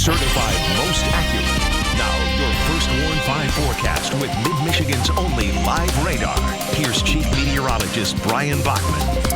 certified most accurate. Now, your First Warn 5 forecast with Mid-Michigan's only live radar. Here's Chief Meteorologist Bryan Bachman.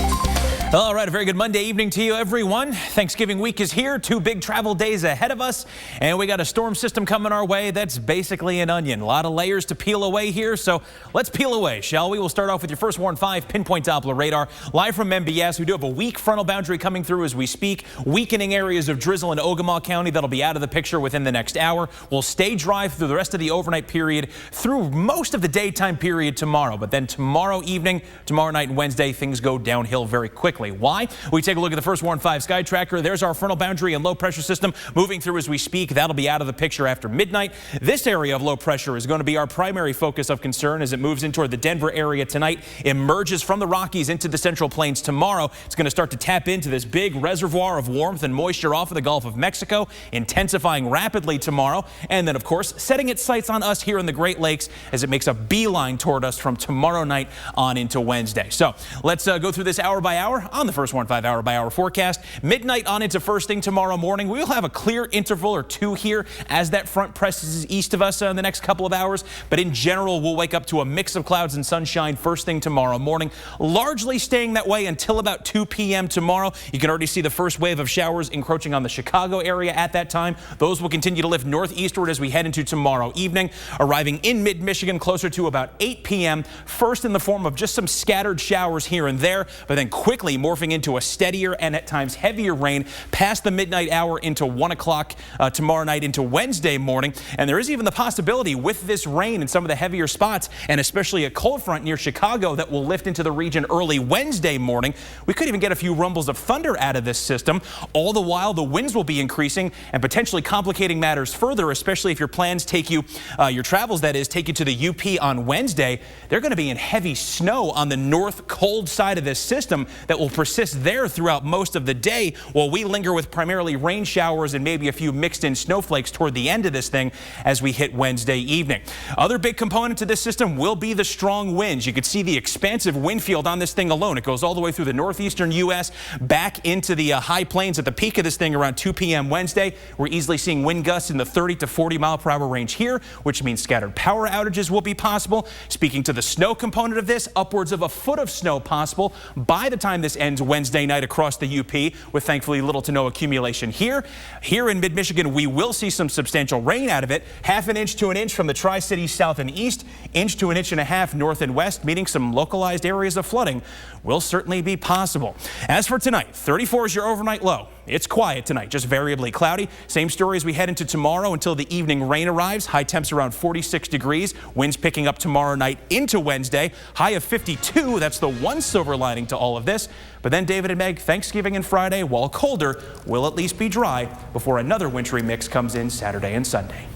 All right, a very good Monday evening to you, everyone. Thanksgiving week is here. 2 big travel days ahead of us, and we got a storm system coming our way that's basically an onion. A lot of layers to peel away here, so let's peel away, shall we? We'll start off with your First Warn 5 pinpoint Doppler radar. Live from MBS, we do have a weak frontal boundary coming through as we speak, weakening areas of drizzle in Ogemaw County. That'll be out of the picture within the next hour. We'll stay dry through the rest of the overnight period, through most of the daytime period tomorrow, but then tomorrow evening, tomorrow night and Wednesday, things go downhill very quickly. Why? We take a look at the First Warn 5 sky tracker. There's our frontal boundary and low pressure system moving through as we speak. That'll be out of the picture after midnight. This area of low pressure is going to be our primary focus of concern as it moves in toward the Denver area tonight, emerges from the Rockies into the Central Plains tomorrow. It's going to start to tap into this big reservoir of warmth and moisture off of the Gulf of Mexico, intensifying rapidly tomorrow, and then of course setting its sights on us here in the Great Lakes as it makes a beeline toward us from tomorrow night on into Wednesday. So let's go through this hour by hour on the First Warn 5 hour by hour forecast. Midnight on into first thing tomorrow morning. We'll have a clear interval or two here as that front presses east of us in the next couple of hours. But in general, we'll wake up to a mix of clouds and sunshine first thing tomorrow morning, largely staying that way until about 2 p.m. tomorrow. You can already see the first wave of showers encroaching on the Chicago area at that time. Those will continue to lift northeastward as we head into tomorrow evening, arriving in mid-Michigan closer to about 8 p.m. First in the form of just some scattered showers here and there, but then quickly morphing into a steadier and at times heavier rain past the midnight hour into 1 o'clock tomorrow night into Wednesday morning. And there is even the possibility with this rain in some of the heavier spots, and especially a cold front near Chicago that will lift into the region early Wednesday morning. We could even get a few rumbles of thunder out of this system. All the while, the winds will be increasing and potentially complicating matters further, especially if your plans take you, your travels that is, take you to the UP on Wednesday. They're going to be in heavy snow on the north cold side of this system that will persist there throughout most of the day, while we linger with primarily rain showers and maybe a few mixed in snowflakes toward the end of this thing as we hit Wednesday evening. Other big component to this system will be the strong winds. You can see the expansive wind field on this thing alone. It goes all the way through the northeastern U.S. back into the high plains at the peak of this thing around 2 p.m. Wednesday. We're easily seeing wind gusts in the 30 to 40 mile per hour range here, which means scattered power outages will be possible. Speaking to the snow component of this, upwards of a foot of snow possible by the time this ends Wednesday night across the UP, with thankfully little to no accumulation here. Here in mid-Michigan, we will see some substantial rain out of it, half an inch to an inch from the Tri-Cities south and east, inch to an inch and a half north and west, meaning some localized areas of flooding will certainly be possible. As for tonight, 34 is your overnight low. It's quiet tonight, just variably cloudy. Same story as we head into tomorrow until the evening rain arrives. High temps around 46 degrees. Winds picking up tomorrow night into Wednesday. High of 52. That's the one silver lining to all of this. But then David and Meg, Thanksgiving and Friday, while colder, will at least be dry before another wintry mix comes in Saturday and Sunday.